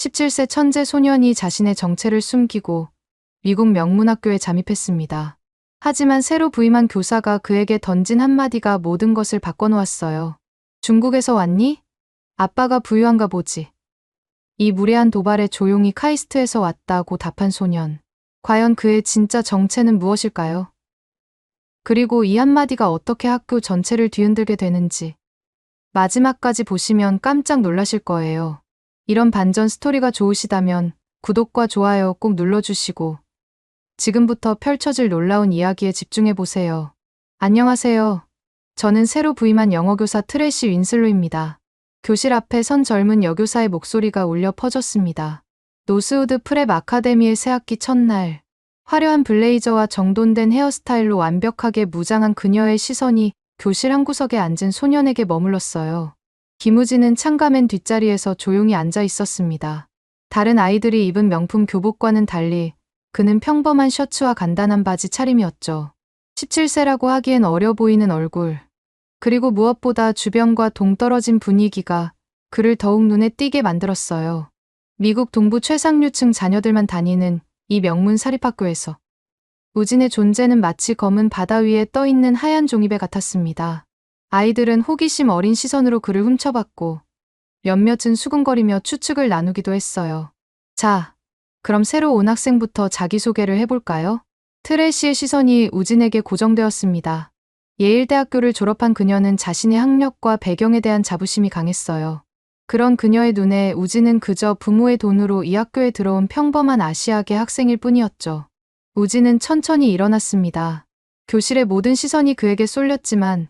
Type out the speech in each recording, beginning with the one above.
17세 천재 소년이 자신의 정체를 숨기고 미국 명문학교에 잠입했습니다. 하지만 새로 부임한 교사가 그에게 던진 한마디가 모든 것을 바꿔놓았어요. 중국에서 왔니? 아빠가 부유한가 보지. 이 무례한 도발에 조용히 카이스트에서 왔다고 답한 소년. 과연 그의 진짜 정체는 무엇일까요? 그리고 이 한마디가 어떻게 학교 전체를 뒤흔들게 되는지 마지막까지 보시면 깜짝 놀라실 거예요. 이런 반전 스토리가 좋으시다면 구독과 좋아요 꼭 눌러주시고 지금부터 펼쳐질 놀라운 이야기에 집중해보세요. 안녕하세요. 저는 새로 부임한 영어교사 트래시 윈슬로입니다. 교실 앞에 선 젊은 여교사의 목소리가 울려 퍼졌습니다. 노스우드 프랩 아카데미의 새학기 첫날, 화려한 블레이저와 정돈된 헤어스타일로 완벽하게 무장한 그녀의 시선이 교실 한 구석에 앉은 소년에게 머물렀어요. 김우진은 창가맨 뒷자리에서 조용히 앉아 있었습니다. 다른 아이들이 입은 명품 교복과는 달리 그는 평범한 셔츠와 간단한 바지 차림이었죠. 17세라고 하기엔 어려 보이는 얼굴. 그리고 무엇보다 주변과 동떨어진 분위기가 그를 더욱 눈에 띄게 만들었어요. 미국 동부 최상류층 자녀들만 다니는 이 명문 사립학교에서 우진의 존재는 마치 검은 바다 위에 떠있는 하얀 종이배 같았습니다. 아이들은 호기심 어린 시선으로 그를 훔쳐봤고 몇몇은 수군거리며 추측을 나누기도 했어요. 자, 그럼 새로 온 학생부터 자기소개를 해볼까요? 트래시의 시선이 우진에게 고정되었습니다. 예일대학교를 졸업한 그녀는 자신의 학력과 배경에 대한 자부심이 강했어요. 그런 그녀의 눈에 우진은 그저 부모의 돈으로 이 학교에 들어온 평범한 아시아계 학생일 뿐이었죠. 우진은 천천히 일어났습니다. 교실의 모든 시선이 그에게 쏠렸지만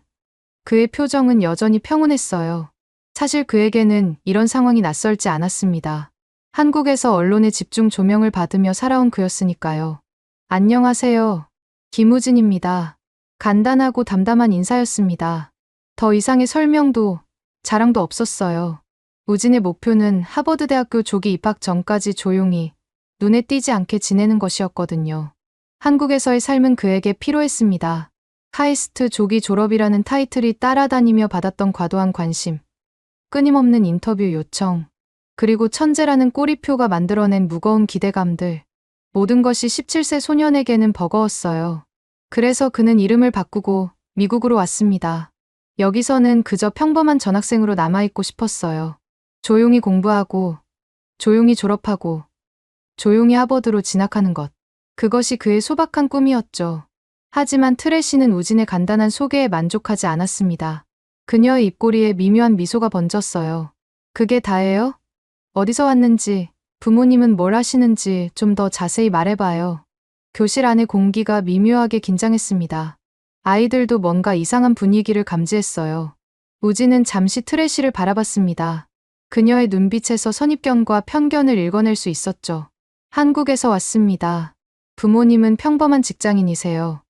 그의 표정은 여전히 평온했어요. 사실 그에게는 이런 상황이 낯설지 않았습니다. 한국에서 언론의 집중 조명을 받으며 살아온 그였으니까요. 안녕하세요. 김우진입니다. 간단하고 담담한 인사였습니다. 더 이상의 설명도 자랑도 없었어요. 우진의 목표는 하버드대학교 조기 입학 전까지 조용히 눈에 띄지 않게 지내는 것이었거든요. 한국에서의 삶은 그에게 피로했습니다. 카이스트 조기 졸업이라는 타이틀이 따라다니며 받았던 과도한 관심, 끊임없는 인터뷰 요청, 그리고 천재라는 꼬리표가 만들어낸 무거운 기대감들. 모든 것이 17세 소년에게는 버거웠어요. 그래서 그는 이름을 바꾸고 미국으로 왔습니다. 여기서는 그저 평범한 전학생으로 남아있고 싶었어요. 조용히 공부하고, 조용히 졸업하고, 조용히 하버드로 진학하는 것. 그것이 그의 소박한 꿈이었죠. 하지만 트래시는 우진의 간단한 소개에 만족하지 않았습니다. 그녀의 입꼬리에 미묘한 미소가 번졌어요. 그게 다예요? 어디서 왔는지, 부모님은 뭘 하시는지 좀 더 자세히 말해봐요. 교실 안의 공기가 미묘하게 긴장했습니다. 아이들도 뭔가 이상한 분위기를 감지했어요. 우진은 잠시 트래시를 바라봤습니다. 그녀의 눈빛에서 선입견과 편견을 읽어낼 수 있었죠. 한국에서 왔습니다. 부모님은 평범한 직장인이세요.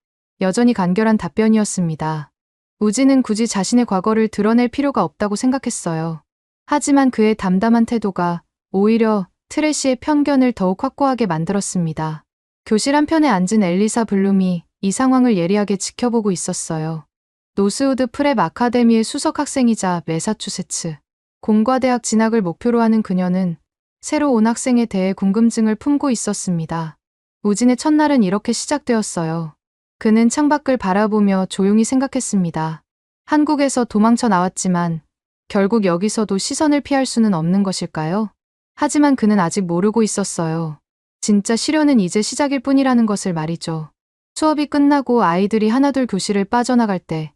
여전히 간결한 답변이었습니다. 우진은 굳이 자신의 과거를 드러낼 필요가 없다고 생각했어요. 하지만 그의 담담한 태도가 오히려 트래시의 편견을 더욱 확고하게 만들었습니다. 교실 한편에 앉은 엘리사 블룸이 이 상황을 예리하게 지켜보고 있었어요. 노스우드 프랩 아카데미의 수석 학생이자 매사추세츠 공과대학 진학을 목표로 하는 그녀는 새로 온 학생에 대해 궁금증을 품고 있었습니다. 우진의 첫날은 이렇게 시작되었어요. 그는 창밖을 바라보며 조용히 생각했습니다. 한국에서 도망쳐 나왔지만 결국 여기서도 시선을 피할 수는 없는 것일까요? 하지만 그는 아직 모르고 있었어요. 진짜 시련은 이제 시작일 뿐이라는 것을 말이죠. 수업이 끝나고 아이들이 하나둘 교실을 빠져나갈 때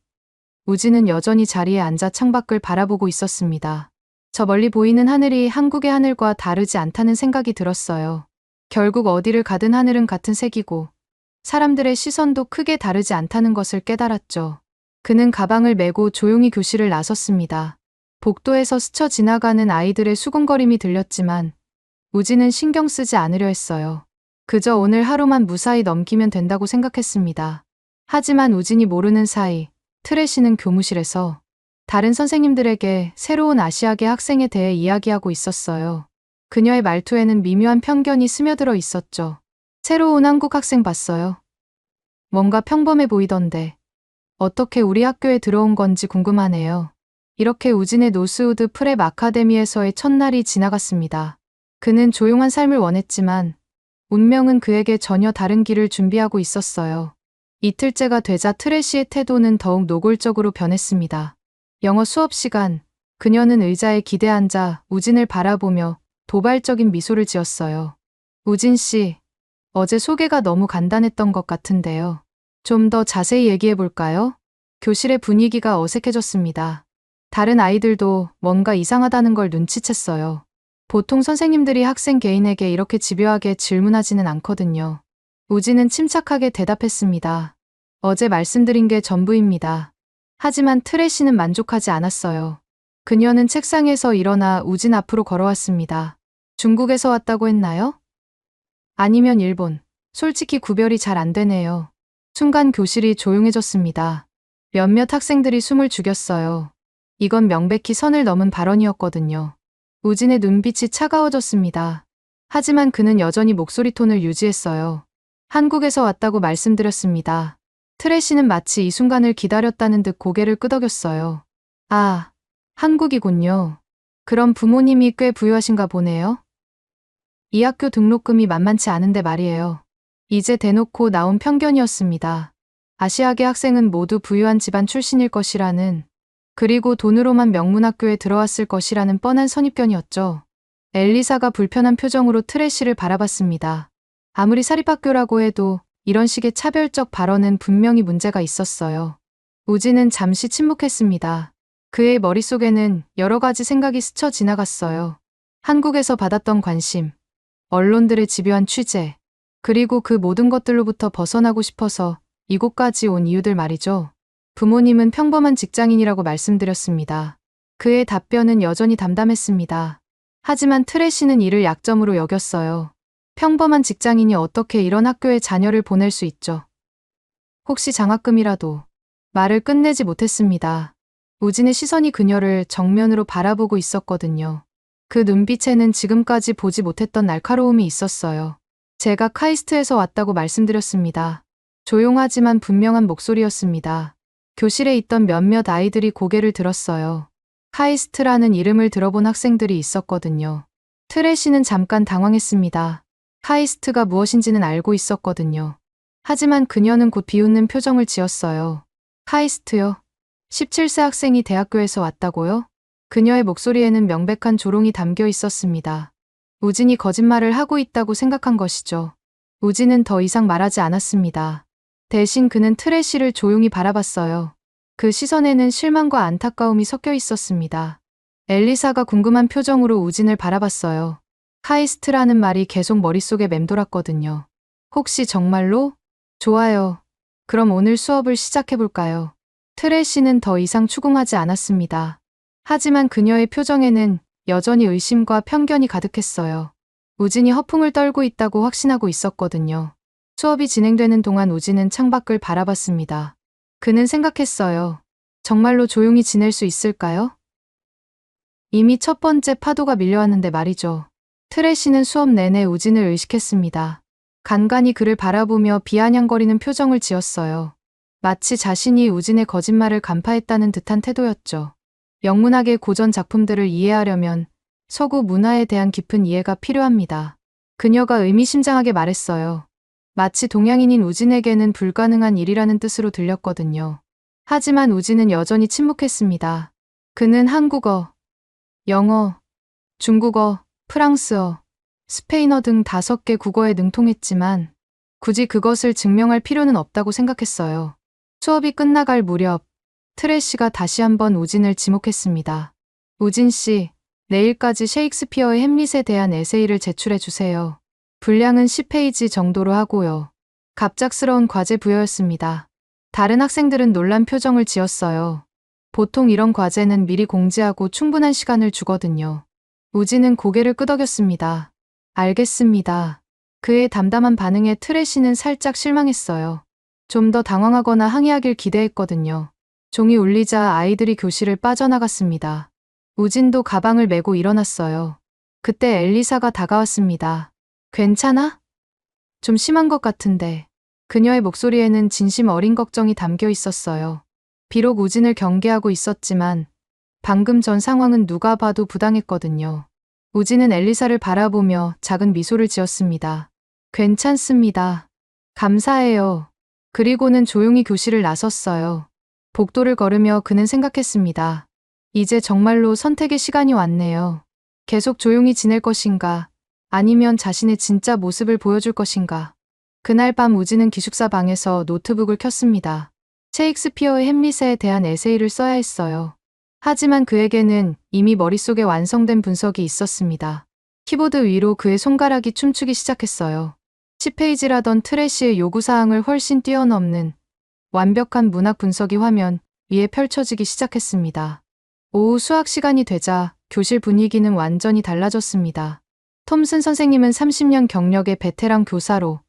우진은 여전히 자리에 앉아 창밖을 바라보고 있었습니다. 저 멀리 보이는 하늘이 한국의 하늘과 다르지 않다는 생각이 들었어요. 결국 어디를 가든 하늘은 같은 색이고 사람들의 시선도 크게 다르지 않다는 것을 깨달았죠. 그는 가방을 메고 조용히 교실을 나섰습니다. 복도에서 스쳐 지나가는 아이들의 수군거림이 들렸지만 우진은 신경 쓰지 않으려 했어요. 그저 오늘 하루만 무사히 넘기면 된다고 생각했습니다. 하지만 우진이 모르는 사이 트래시는 교무실에서 다른 선생님들에게 새로운 아시아계 학생에 대해 이야기하고 있었어요. 그녀의 말투에는 미묘한 편견이 스며들어 있었죠. 새로 온 한국 학생 봤어요? 뭔가 평범해 보이던데 어떻게 우리 학교에 들어온 건지 궁금하네요. 이렇게 우진의 노스우드 프랩 아카데미에서의 첫날이 지나갔습니다. 그는 조용한 삶을 원했지만 운명은 그에게 전혀 다른 길을 준비하고 있었어요. 이틀째가 되자 트래시의 태도는 더욱 노골적으로 변했습니다. 영어 수업 시간, 그녀는 의자에 기대앉아 우진을 바라보며 도발적인 미소를 지었어요. 우진 씨, 어제 소개가 너무 간단했던 것 같은데요. 좀 더 자세히 얘기해 볼까요? 교실의 분위기가 어색해졌습니다. 다른 아이들도 뭔가 이상하다는 걸 눈치챘어요. 보통 선생님들이 학생 개인에게 이렇게 집요하게 질문하지는 않거든요. 우진은 침착하게 대답했습니다. 어제 말씀드린 게 전부입니다. 하지만 트래시는 만족하지 않았어요. 그녀는 책상에서 일어나 우진 앞으로 걸어왔습니다. 중국에서 왔다고 했나요? 아니면 일본. 솔직히 구별이 잘 안 되네요. 순간 교실이 조용해졌습니다. 몇몇 학생들이 숨을 죽였어요. 이건 명백히 선을 넘은 발언이었거든요. 우진의 눈빛이 차가워졌습니다. 하지만 그는 여전히 목소리 톤을 유지했어요. 한국에서 왔다고 말씀드렸습니다. 트래시는 마치 이 순간을 기다렸다는 듯 고개를 끄덕였어요. 아, 한국이군요. 그럼 부모님이 꽤 부유하신가 보네요. 이 학교 등록금이 만만치 않은데 말이에요. 이제 대놓고 나온 편견이었습니다. 아시아계 학생은 모두 부유한 집안 출신일 것이라는, 그리고 돈으로만 명문학교에 들어왔을 것이라는 뻔한 선입견이었죠. 엘리사가 불편한 표정으로 트래시를 바라봤습니다. 아무리 사립학교라고 해도 이런 식의 차별적 발언은 분명히 문제가 있었어요. 우진은 잠시 침묵했습니다. 그의 머릿속에는 여러 가지 생각이 스쳐 지나갔어요. 한국에서 받았던 관심, 언론들의 집요한 취재, 그리고 그 모든 것들로부터 벗어나고 싶어서 이곳까지 온 이유들 말이죠. 부모님은 평범한 직장인이라고 말씀드렸습니다. 그의 답변은 여전히 담담했습니다. 하지만 트래시는 이를 약점으로 여겼어요. 평범한 직장인이 어떻게 이런 학교에 자녀를 보낼 수 있죠? 혹시 장학금이라도. 말을 끝내지 못했습니다. 우진의 시선이 그녀를 정면으로 바라보고 있었거든요. 그 눈빛에는 지금까지 보지 못했던 날카로움이 있었어요. 제가 카이스트에서 왔다고 말씀드렸습니다. 조용하지만 분명한 목소리였습니다. 교실에 있던 몇몇 아이들이 고개를 들었어요. 카이스트라는 이름을 들어본 학생들이 있었거든요. 트래시는 잠깐 당황했습니다. 카이스트가 무엇인지는 알고 있었거든요. 하지만 그녀는 곧 비웃는 표정을 지었어요. 카이스트요? 17세 학생이 대학교에서 왔다고요? 그녀의 목소리에는 명백한 조롱이 담겨 있었습니다. 우진이 거짓말을 하고 있다고 생각한 것이죠. 우진은 더 이상 말하지 않았습니다. 대신 그는 트래시를 조용히 바라봤어요. 그 시선에는 실망과 안타까움이 섞여 있었습니다. 엘리사가 궁금한 표정으로 우진을 바라봤어요. 카이스트라는 말이 계속 머릿속에 맴돌았거든요. 혹시 정말로? 좋아요. 그럼 오늘 수업을 시작해볼까요? 트래시는 더 이상 추궁하지 않았습니다. 하지만 그녀의 표정에는 여전히 의심과 편견이 가득했어요. 우진이 허풍을 떨고 있다고 확신하고 있었거든요. 수업이 진행되는 동안 우진은 창밖을 바라봤습니다. 그는 생각했어요. 정말로 조용히 지낼 수 있을까요? 이미 첫 번째 파도가 밀려왔는데 말이죠. 트래시는 수업 내내 우진을 의식했습니다. 간간히 그를 바라보며 비아냥거리는 표정을 지었어요. 마치 자신이 우진의 거짓말을 간파했다는 듯한 태도였죠. 영문학의 고전 작품들을 이해하려면 서구 문화에 대한 깊은 이해가 필요합니다. 그녀가 의미심장하게 말했어요. 마치 동양인인 우진에게는 불가능한 일이라는 뜻으로 들렸거든요. 하지만 우진은 여전히 침묵했습니다. 그는 한국어, 영어, 중국어, 프랑스어, 스페인어 등 5개 국어에 능통했지만 굳이 그것을 증명할 필요는 없다고 생각했어요. 수업이 끝나갈 무렵 트래시가 다시 한번 우진을 지목했습니다. 우진 씨, 내일까지 셰익스피어의 햄릿에 대한 에세이를 제출해 주세요. 분량은 10페이지 정도로 하고요. 갑작스러운 과제 부여였습니다. 다른 학생들은 놀란 표정을 지었어요. 보통 이런 과제는 미리 공지하고 충분한 시간을 주거든요. 우진은 고개를 끄덕였습니다. 알겠습니다. 그의 담담한 반응에 트래시는 살짝 실망했어요. 좀 더 당황하거나 항의하길 기대했거든요. 종이 울리자 아이들이 교실을 빠져나갔습니다. 우진도 가방을 메고 일어났어요. 그때 엘리사가 다가왔습니다. 괜찮아? 좀 심한 것 같은데. 그녀의 목소리에는 진심 어린 걱정이 담겨 있었어요. 비록 우진을 경계하고 있었지만 방금 전 상황은 누가 봐도 부당했거든요. 우진은 엘리사를 바라보며 작은 미소를 지었습니다. 괜찮습니다. 감사해요. 그리고는 조용히 교실을 나섰어요. 복도를 걸으며 그는 생각했습니다. 이제 정말로 선택의 시간이 왔네요. 계속 조용히 지낼 것인가, 아니면 자신의 진짜 모습을 보여줄 것인가. 그날 밤 우진은 기숙사 방에서 노트북을 켰습니다. 셰익스피어의 햄릿에 대한 에세이를 써야 했어요. 하지만 그에게는 이미 머릿속에 완성된 분석이 있었습니다. 키보드 위로 그의 손가락이 춤추기 시작했어요. 10페이지라던 트래시의 요구사항을 훨씬 뛰어넘는 완벽한 문학 분석이 화면 위에 펼쳐지기 시작했습니다. 오후 수학 시간이 되자 교실 분위기는 완전히 달라졌습니다. 톰슨 선생님은 30년 경력의 베테랑 교사로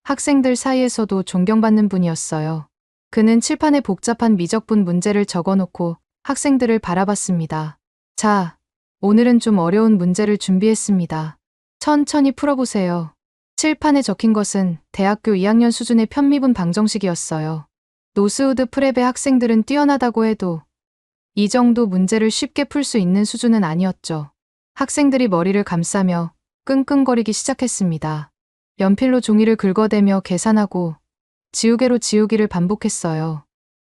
학생들 사이에서도 존경받는 분이었어요. 그는 칠판에 복잡한 미적분 문제를 적어놓고 학생들을 바라봤습니다. 자, 오늘은 좀 어려운 문제를 준비했습니다. 천천히 풀어보세요. 칠판에 적힌 것은 대학교 2학년 수준의 편미분 방정식이었어요. 노스우드 프랩의 학생들은 뛰어나다고 해도 이 정도 문제를 쉽게 풀 수 있는 수준은 아니었죠. 학생들이 머리를 감싸며 끙끙거리기 시작했습니다. 연필로 종이를 긁어대며 계산하고 지우개로 지우기를 반복했어요.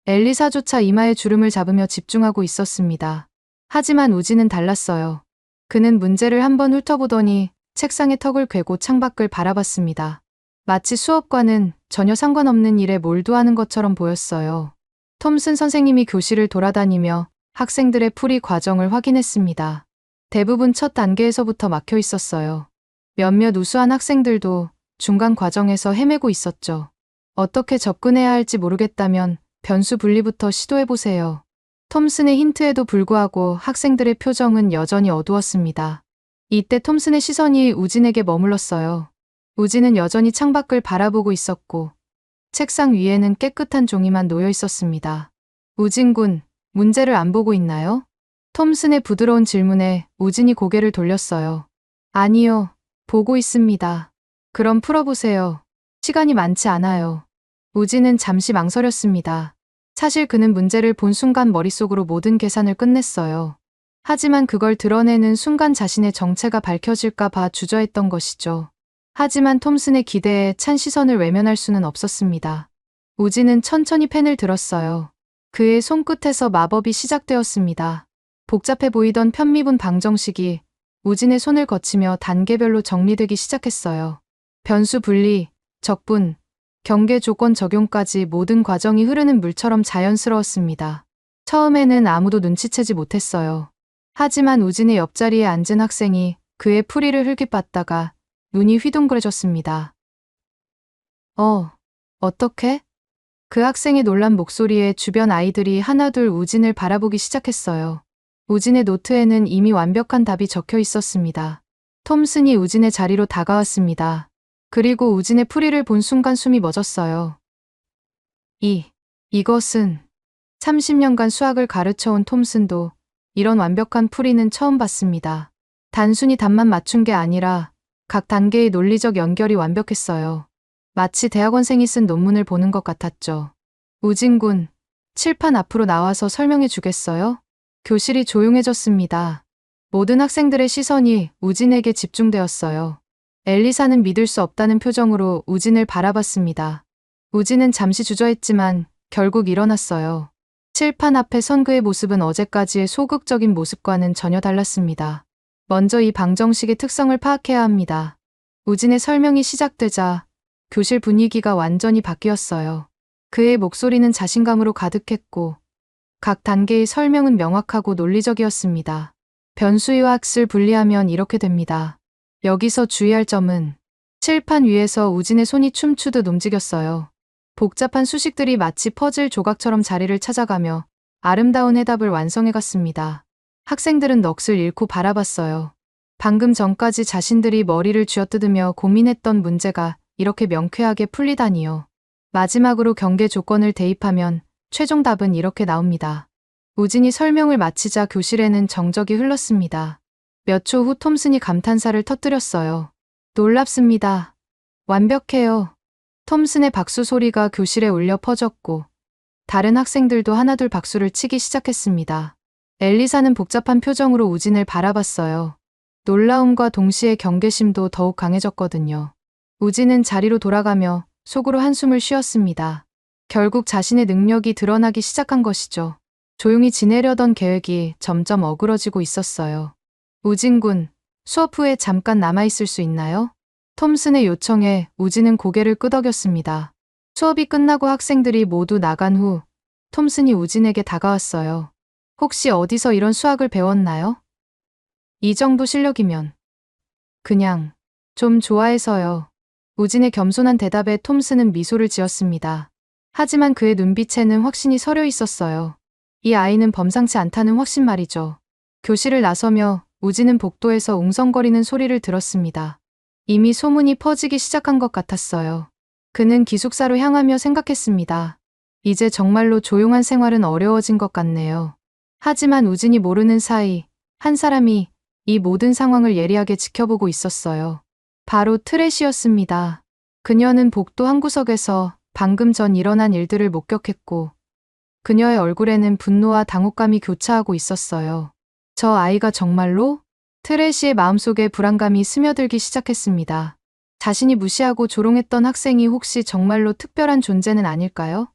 엘리사조차 이마에 주름을 잡으며 집중하고 있었습니다. 하지만 우진은 달랐어요. 그는 문제를 한번 훑어보더니 책상에 턱을 괴고 창밖을 바라봤습니다. 마치 수업과는 전혀 상관없는 일에 몰두하는 것처럼 보였어요. 톰슨 선생님이 교실을 돌아다니며 학생들의 풀이 과정을 확인했습니다. 대부분 첫 단계에서부터 막혀 있었어요. 몇몇 우수한 학생들도 중간 과정에서 헤매고 있었죠. 어떻게 접근해야 할지 모르겠다면 변수 분리부터 시도해보세요. 톰슨의 힌트에도 불구하고 학생들의 표정은 여전히 어두웠습니다. 이때 톰슨의 시선이 우진에게 머물렀어요. 우진은 여전히 창밖을 바라보고 있었고 책상 위에는 깨끗한 종이만 놓여 있었습니다. 우진 군, 문제를 안 보고 있나요? 톰슨의 부드러운 질문에 우진이 고개를 돌렸어요. 아니요, 보고 있습니다. 그럼 풀어보세요. 시간이 많지 않아요. 우진은 잠시 망설였습니다. 사실 그는 문제를 본 순간 머릿속으로 모든 계산을 끝냈어요. 하지만 그걸 드러내는 순간 자신의 정체가 밝혀질까 봐 주저했던 것이죠. 하지만 톰슨의 기대에 찬 시선을 외면할 수는 없었습니다. 우진은 천천히 펜을 들었어요. 그의 손끝에서 마법이 시작되었습니다. 복잡해 보이던 편미분 방정식이 우진의 손을 거치며 단계별로 정리되기 시작했어요. 변수 분리, 적분, 경계 조건 적용까지 모든 과정이 흐르는 물처럼 자연스러웠습니다. 처음에는 아무도 눈치채지 못했어요. 하지만 우진의 옆자리에 앉은 학생이 그의 풀이를 흘깃봤다가 눈이 휘둥그레졌습니다. 어떻게? 그 학생의 놀란 목소리에 주변 아이들이 하나둘 우진을 바라보기 시작했어요. 우진의 노트에는 이미 완벽한 답이 적혀 있었습니다. 톰슨이 우진의 자리로 다가왔습니다. 그리고 우진의 풀이를 본 순간 숨이 멎었어요. 이것은 30년간 수학을 가르쳐온 톰슨도 이런 완벽한 풀이는 처음 봤습니다. 단순히 답만 맞춘 게 아니라 각 단계의 논리적 연결이 완벽했어요. 마치 대학원생이 쓴 논문을 보는 것 같았죠. 우진 군, 칠판 앞으로 나와서 설명해 주겠어요? 교실이 조용해졌습니다. 모든 학생들의 시선이 우진에게 집중되었어요. 엘리사는 믿을 수 없다는 표정으로 우진을 바라봤습니다. 우진은 잠시 주저했지만 결국 일어났어요. 칠판 앞에 선 그의 모습은 어제까지의 소극적인 모습과는 전혀 달랐습니다. 먼저 이 방정식의 특성을 파악해야 합니다. 우진의 설명이 시작되자 교실 분위기가 완전히 바뀌었어요. 그의 목소리는 자신감으로 가득했고 각 단계의 설명은 명확하고 논리적이었습니다. 변수와 x를 분리하면 이렇게 됩니다. 여기서 주의할 점은 칠판 위에서 우진의 손이 춤추듯 움직였어요. 복잡한 수식들이 마치 퍼즐 조각처럼 자리를 찾아가며 아름다운 해답을 완성해갔습니다. 학생들은 넋을 잃고 바라봤어요. 방금 전까지 자신들이 머리를 쥐어뜯으며 고민했던 문제가 이렇게 명쾌하게 풀리다니요. 마지막으로 경계 조건을 대입하면 최종 답은 이렇게 나옵니다. 우진이 설명을 마치자 교실에는 정적이 흘렀습니다. 몇 초 후 톰슨이 감탄사를 터뜨렸어요. 놀랍습니다. 완벽해요. 톰슨의 박수 소리가 교실에 울려 퍼졌고 다른 학생들도 하나둘 박수를 치기 시작했습니다. 엘리사는 복잡한 표정으로 우진을 바라봤어요. 놀라움과 동시에 경계심도 더욱 강해졌거든요. 우진은 자리로 돌아가며 속으로 한숨을 쉬었습니다. 결국 자신의 능력이 드러나기 시작한 것이죠. 조용히 지내려던 계획이 점점 어그러지고 있었어요. 우진 군, 수업 후에 잠깐 남아있을 수 있나요? 톰슨의 요청에 우진은 고개를 끄덕였습니다. 수업이 끝나고 학생들이 모두 나간 후 톰슨이 우진에게 다가왔어요. 혹시 어디서 이런 수학을 배웠나요? 이 정도 실력이면. 그냥 좀 좋아해서요. 우진의 겸손한 대답에 톰슨은 미소를 지었습니다. 하지만 그의 눈빛에는 확신이 서려 있었어요. 이 아이는 범상치 않다는 확신 말이죠. 교실을 나서며 우진은 복도에서 웅성거리는 소리를 들었습니다. 이미 소문이 퍼지기 시작한 것 같았어요. 그는 기숙사로 향하며 생각했습니다. 이제 정말로 조용한 생활은 어려워진 것 같네요. 하지만 우진이 모르는 사이 한 사람이 이 모든 상황을 예리하게 지켜보고 있었어요. 바로 트래시였습니다. 그녀는 복도 한 구석에서 방금 전 일어난 일들을 목격했고 그녀의 얼굴에는 분노와 당혹감이 교차하고 있었어요. 저 아이가 정말로? 트래시의 마음속에 불안감이 스며들기 시작했습니다. 자신이 무시하고 조롱했던 학생이 혹시 정말로 특별한 존재는 아닐까요?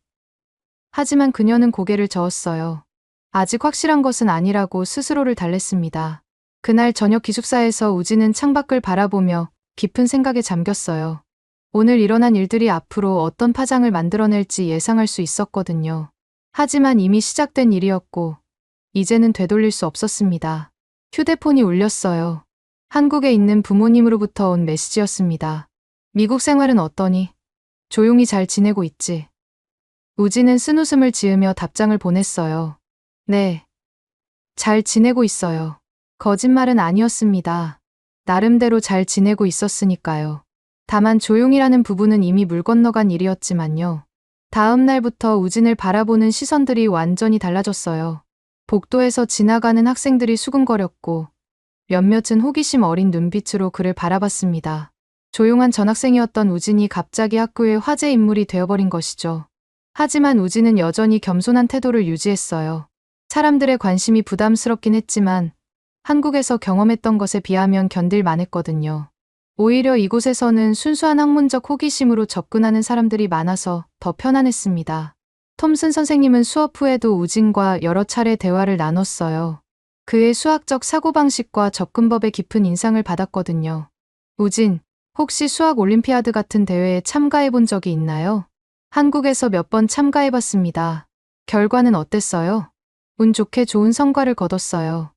하지만 그녀는 고개를 저었어요. 아직 확실한 것은 아니라고 스스로를 달랬습니다. 그날 저녁 기숙사에서 우진은 창밖을 바라보며 깊은 생각에 잠겼어요. 오늘 일어난 일들이 앞으로 어떤 파장을 만들어낼지 예상할 수 있었거든요. 하지만 이미 시작된 일이었고 이제는 되돌릴 수 없었습니다. 휴대폰이 울렸어요. 한국에 있는 부모님으로부터 온 메시지였습니다. 미국 생활은 어떠니? 조용히 잘 지내고 있지? 우진은 쓴웃음을 지으며 답장을 보냈어요. 네. 잘 지내고 있어요. 거짓말은 아니었습니다. 나름대로 잘 지내고 있었으니까요. 다만 조용이라는 부분은 이미 물 건너간 일이었지만요. 다음 날부터 우진을 바라보는 시선들이 완전히 달라졌어요. 복도에서 지나가는 학생들이 수근거렸고 몇몇은 호기심 어린 눈빛으로 그를 바라봤습니다. 조용한 전학생이었던 우진이 갑자기 학교의 화제 인물이 되어버린 것이죠. 하지만 우진은 여전히 겸손한 태도를 유지했어요. 사람들의 관심이 부담스럽긴 했지만 한국에서 경험했던 것에 비하면 견딜 만했거든요. 오히려 이곳에서는 순수한 학문적 호기심으로 접근하는 사람들이 많아서 더 편안했습니다. 톰슨 선생님은 수업 후에도 우진과 여러 차례 대화를 나눴어요. 그의 수학적 사고방식과 접근법에 깊은 인상을 받았거든요. 우진, 혹시 수학 올림피아드 같은 대회에 참가해 본 적이 있나요? 한국에서 몇 번 참가해 봤습니다. 결과는 어땠어요? 운 좋게 좋은 성과를 거뒀어요.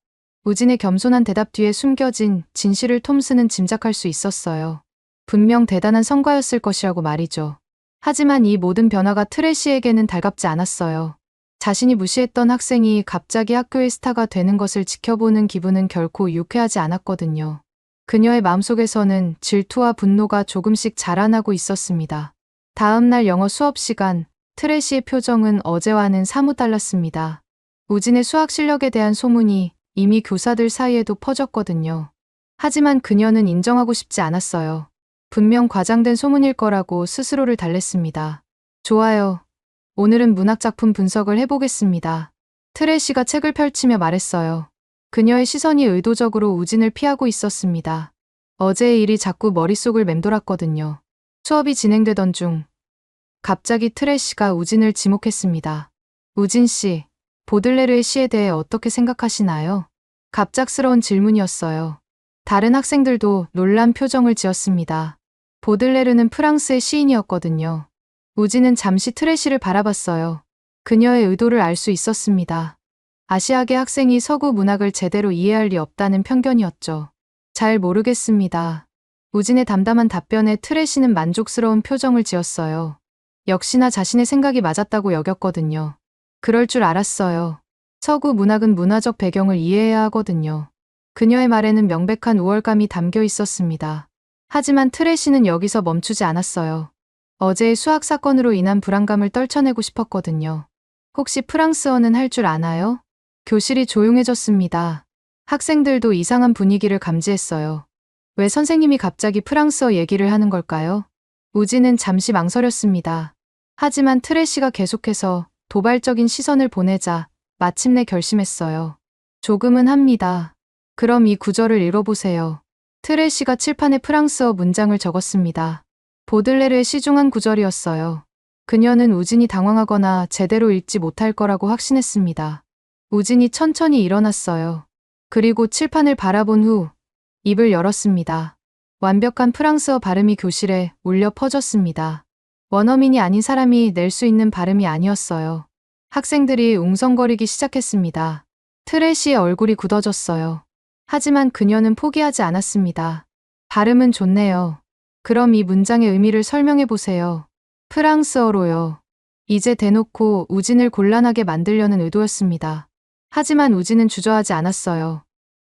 우진의 겸손한 대답 뒤에 숨겨진 진실을 톰슨은 짐작할 수 있었어요. 분명 대단한 성과였을 것이라고 말이죠. 하지만 이 모든 변화가 트래시에게는 달갑지 않았어요. 자신이 무시했던 학생이 갑자기 학교의 스타가 되는 것을 지켜보는 기분은 결코 유쾌하지 않았거든요. 그녀의 마음속에서는 질투와 분노가 조금씩 자라나고 있었습니다. 다음 날 영어 수업 시간, 트래시의 표정은 어제와는 사뭇 달랐습니다. 우진의 수학 실력에 대한 소문이 이미 교사들 사이에도 퍼졌거든요. 하지만 그녀는 인정하고 싶지 않았어요. 분명 과장된 소문일 거라고 스스로를 달랬습니다. 좋아요. 오늘은 문학작품 분석을 해보겠습니다. 트래시가 책을 펼치며 말했어요. 그녀의 시선이 의도적으로 우진을 피하고 있었습니다. 어제의 일이 자꾸 머릿속을 맴돌았거든요. 수업이 진행되던 중 갑자기 트래시가 우진을 지목했습니다. 우진 씨, 보들레르의 시에 대해 어떻게 생각하시나요? 갑작스러운 질문이었어요. 다른 학생들도 놀란 표정을 지었습니다. 보들레르는 프랑스의 시인이었거든요. 우진은 잠시 트래시를 바라봤어요. 그녀의 의도를 알 수 있었습니다. 아시아계 학생이 서구 문학을 제대로 이해할 리 없다는 편견이었죠. 잘 모르겠습니다. 우진의 담담한 답변에 트래시는 만족스러운 표정을 지었어요. 역시나 자신의 생각이 맞았다고 여겼거든요. 그럴 줄 알았어요. 서구 문학은 문화적 배경을 이해해야 하거든요. 그녀의 말에는 명백한 우월감이 담겨 있었습니다. 하지만 트래시는 여기서 멈추지 않았어요. 어제의 수학 사건으로 인한 불안감을 떨쳐내고 싶었거든요. 혹시 프랑스어는 할 줄 아나요? 교실이 조용해졌습니다. 학생들도 이상한 분위기를 감지했어요. 왜 선생님이 갑자기 프랑스어 얘기를 하는 걸까요? 우진은 잠시 망설였습니다. 하지만 트래시가 계속해서 도발적인 시선을 보내자 마침내 결심했어요. 조금은 합니다. 그럼 이 구절을 읽어보세요. 트레시가 칠판에 프랑스어 문장을 적었습니다. 보들레르의 시중한 구절이었어요. 그녀는 우진이 당황하거나 제대로 읽지 못할 거라고 확신했습니다. 우진이 천천히 일어났어요. 그리고 칠판을 바라본 후 입을 열었습니다. 완벽한 프랑스어 발음이 교실에 울려 퍼졌습니다. 원어민이 아닌 사람이 낼 수 있는 발음이 아니었어요. 학생들이 웅성거리기 시작했습니다. 트레시의 얼굴이 굳어졌어요. 하지만 그녀는 포기하지 않았습니다. 발음은 좋네요. 그럼 이 문장의 의미를 설명해 보세요. 프랑스어로요. 이제 대놓고 우진을 곤란하게 만들려는 의도였습니다. 하지만 우진은 주저하지 않았어요.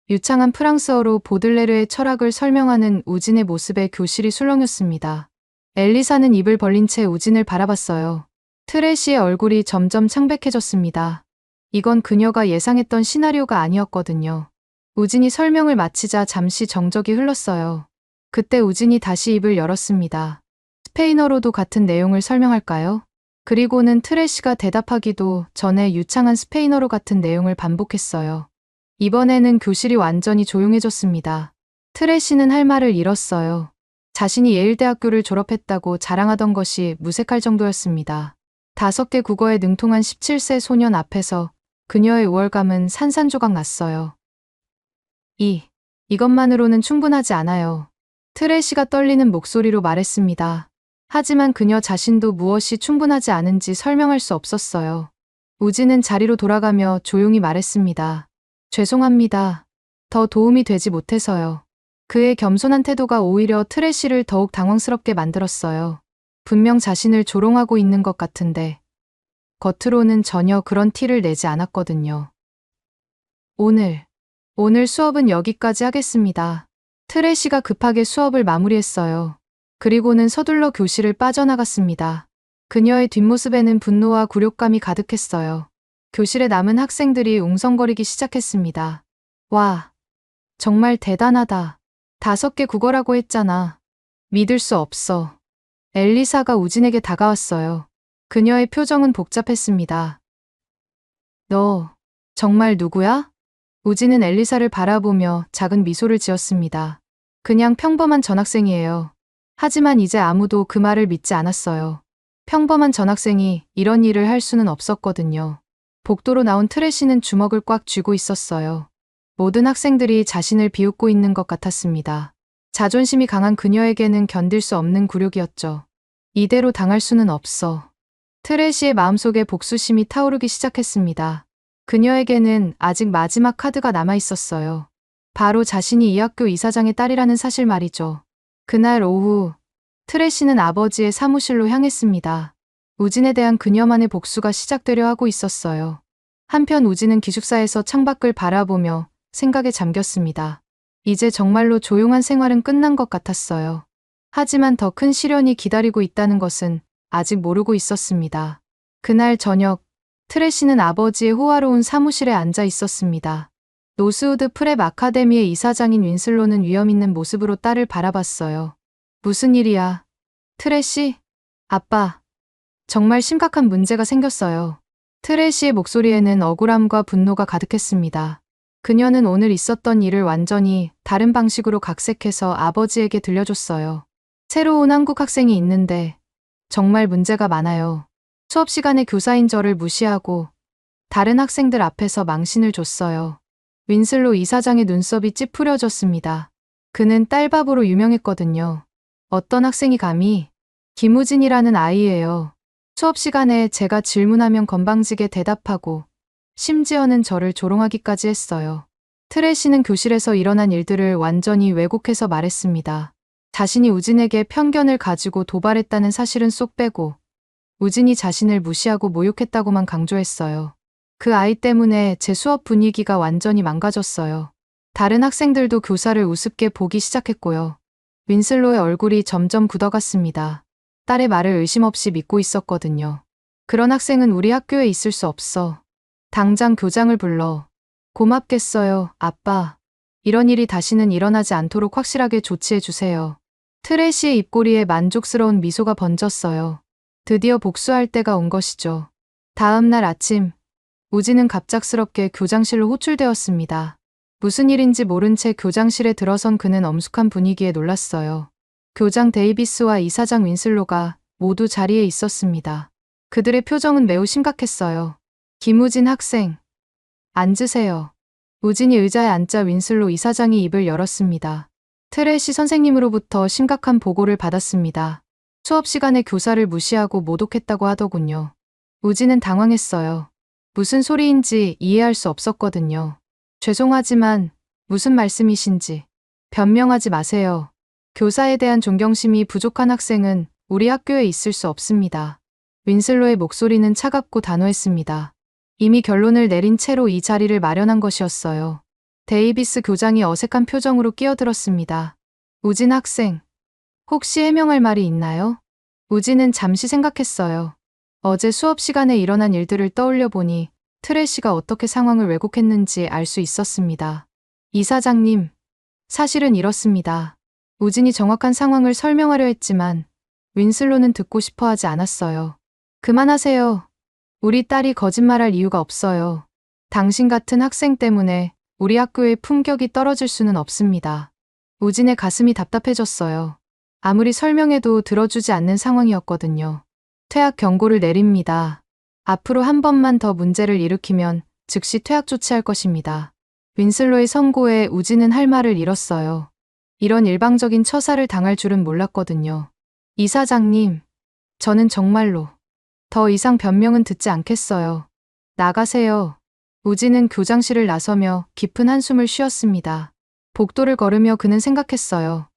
유창한 프랑스어로 보들레르의 철학을 설명하는 우진의 모습에 교실이 술렁였습니다. 엘리사는 입을 벌린 채 우진을 바라봤어요. 트레시의 얼굴이 점점 창백해졌습니다. 이건 그녀가 예상했던 시나리오가 아니었거든요. 우진이 설명을 마치자 잠시 정적이 흘렀어요. 그때 우진이 다시 입을 열었습니다. 스페인어로도 같은 내용을 설명할까요? 그리고는 트레시가 대답하기도 전에 유창한 스페인어로 같은 내용을 반복했어요. 이번에는 교실이 완전히 조용해졌습니다. 트레시는 할 말을 잃었어요. 자신이 예일대학교를 졸업했다고 자랑하던 것이 무색할 정도였습니다. 5개 국어에 능통한 17세 소년 앞에서 그녀의 우월감은 산산조각 났어요. 이것만으로는 충분하지 않아요. 트레시가 떨리는 목소리로 말했습니다. 하지만 그녀 자신도 무엇이 충분하지 않은지 설명할 수 없었어요. 우진은 자리로 돌아가며 조용히 말했습니다. 죄송합니다. 더 도움이 되지 못해서요. 그의 겸손한 태도가 오히려 트레시를 더욱 당황스럽게 만들었어요. 분명 자신을 조롱하고 있는 것 같은데 겉으로는 전혀 그런 티를 내지 않았거든요. 오늘 수업은 여기까지 하겠습니다. 트레시가 급하게 수업을 마무리했어요. 그리고는 서둘러 교실을 빠져나갔습니다. 그녀의 뒷모습에는 분노와 굴욕감이 가득했어요. 교실에 남은 학생들이 웅성거리기 시작했습니다. 와, 정말 대단하다. 5개 국어라고 했잖아. 믿을 수 없어. 엘리사가 우진에게 다가왔어요. 그녀의 표정은 복잡했습니다. 너, 정말 누구야? 우진은 엘리사를 바라보며 작은 미소를 지었습니다. 그냥 평범한 전학생이에요. 하지만 이제 아무도 그 말을 믿지 않았어요. 평범한 전학생이 이런 일을 할 수는 없었거든요. 복도로 나온 트레시는 주먹을 꽉 쥐고 있었어요. 모든 학생들이 자신을 비웃고 있는 것 같았습니다. 자존심이 강한 그녀에게는 견딜 수 없는 굴욕이었죠. 이대로 당할 수는 없어. 트레시의 마음속에 복수심이 타오르기 시작했습니다. 그녀에게는 아직 마지막 카드가 남아 있었어요. 바로 자신이 이 학교 이사장의 딸이라는 사실 말이죠. 그날 오후, 트레시는 아버지의 사무실로 향했습니다. 우진에 대한 그녀만의 복수가 시작되려 하고 있었어요. 한편 우진은 기숙사에서 창밖을 바라보며 생각에 잠겼습니다. 이제 정말로 조용한 생활은 끝난 것 같았어요. 하지만 더 큰 시련이 기다리고 있다는 것은 아직 모르고 있었습니다. 그날 저녁, 트레시는 아버지의 호화로운 사무실에 앉아 있었습니다. 노스우드 프랩 아카데미의 이사장인 윈슬로는 위험 있는 모습으로 딸을 바라봤어요. 무슨 일이야? 트레시? 아빠. 정말 심각한 문제가 생겼어요. 트레시의 목소리에는 억울함과 분노가 가득했습니다. 그녀는 오늘 있었던 일을 완전히 다른 방식으로 각색해서 아버지에게 들려줬어요. 새로 온 한국 학생이 있는데 정말 문제가 많아요. 수업 시간에 교사인 저를 무시하고 다른 학생들 앞에서 망신을 줬어요. 윈슬로 이사장의 눈썹이 찌푸려졌습니다. 그는 딸바보로 유명했거든요. 어떤 학생이 감히? 김우진이라는 아이예요. 수업 시간에 제가 질문하면 건방지게 대답하고 심지어는 저를 조롱하기까지 했어요. 트레시는 교실에서 일어난 일들을 완전히 왜곡해서 말했습니다. 자신이 우진에게 편견을 가지고 도발했다는 사실은 쏙 빼고 우진이 자신을 무시하고 모욕했다고만 강조했어요. 그 아이 때문에 제 수업 분위기가 완전히 망가졌어요. 다른 학생들도 교사를 우습게 보기 시작했고요. 윈슬로의 얼굴이 점점 굳어갔습니다. 딸의 말을 의심 없이 믿고 있었거든요. 그런 학생은 우리 학교에 있을 수 없어. 당장 교장을 불러. 고맙겠어요, 아빠. 이런 일이 다시는 일어나지 않도록 확실하게 조치해 주세요. 트레시의 입꼬리에 만족스러운 미소가 번졌어요. 드디어 복수할 때가 온 것이죠. 다음 날 아침, 우진은 갑작스럽게 교장실로 호출되었습니다. 무슨 일인지 모른 채 교장실에 들어선 그는 엄숙한 분위기에 놀랐어요. 교장 데이비스와 이사장 윈슬로가 모두 자리에 있었습니다. 그들의 표정은 매우 심각했어요. 김우진 학생, 앉으세요. 우진이 의자에 앉자 윈슬로 이사장이 입을 열었습니다. 트래시 선생님으로부터 심각한 보고를 받았습니다. 수업 시간에 교사를 무시하고 모독했다고 하더군요. 우진은 당황했어요. 무슨 소리인지 이해할 수 없었거든요. 죄송하지만 무슨 말씀이신지 변명하지 마세요. 교사에 대한 존경심이 부족한 학생은 우리 학교에 있을 수 없습니다. 윈슬로의 목소리는 차갑고 단호했습니다. 이미 결론을 내린 채로 이 자리를 마련한 것이었어요. 데이비스 교장이 어색한 표정으로 끼어들었습니다. 우진 학생, 혹시 해명할 말이 있나요? 우진은 잠시 생각했어요. 어제 수업 시간에 일어난 일들을 떠올려 보니 트래시가 어떻게 상황을 왜곡했는지 알 수 있었습니다. 이사장님, 사실은 이렇습니다. 우진이 정확한 상황을 설명하려 했지만 윈슬로는 듣고 싶어 하지 않았어요. 그만하세요. 우리 딸이 거짓말할 이유가 없어요. 당신 같은 학생 때문에 우리 학교의 품격이 떨어질 수는 없습니다. 우진의 가슴이 답답해졌어요. 아무리 설명해도 들어주지 않는 상황이었거든요. 퇴학 경고를 내립니다. 앞으로 한 번만 더 문제를 일으키면 즉시 퇴학 조치할 것입니다. 윈슬로의 선고에 우진은 할 말을 잃었어요. 이런 일방적인 처사를 당할 줄은 몰랐거든요. 이사장님, 저는 정말로 더 이상 변명은 듣지 않겠어요. 나가세요. 우진은 교장실을 나서며 깊은 한숨을 쉬었습니다. 복도를 걸으며 그는 생각했어요.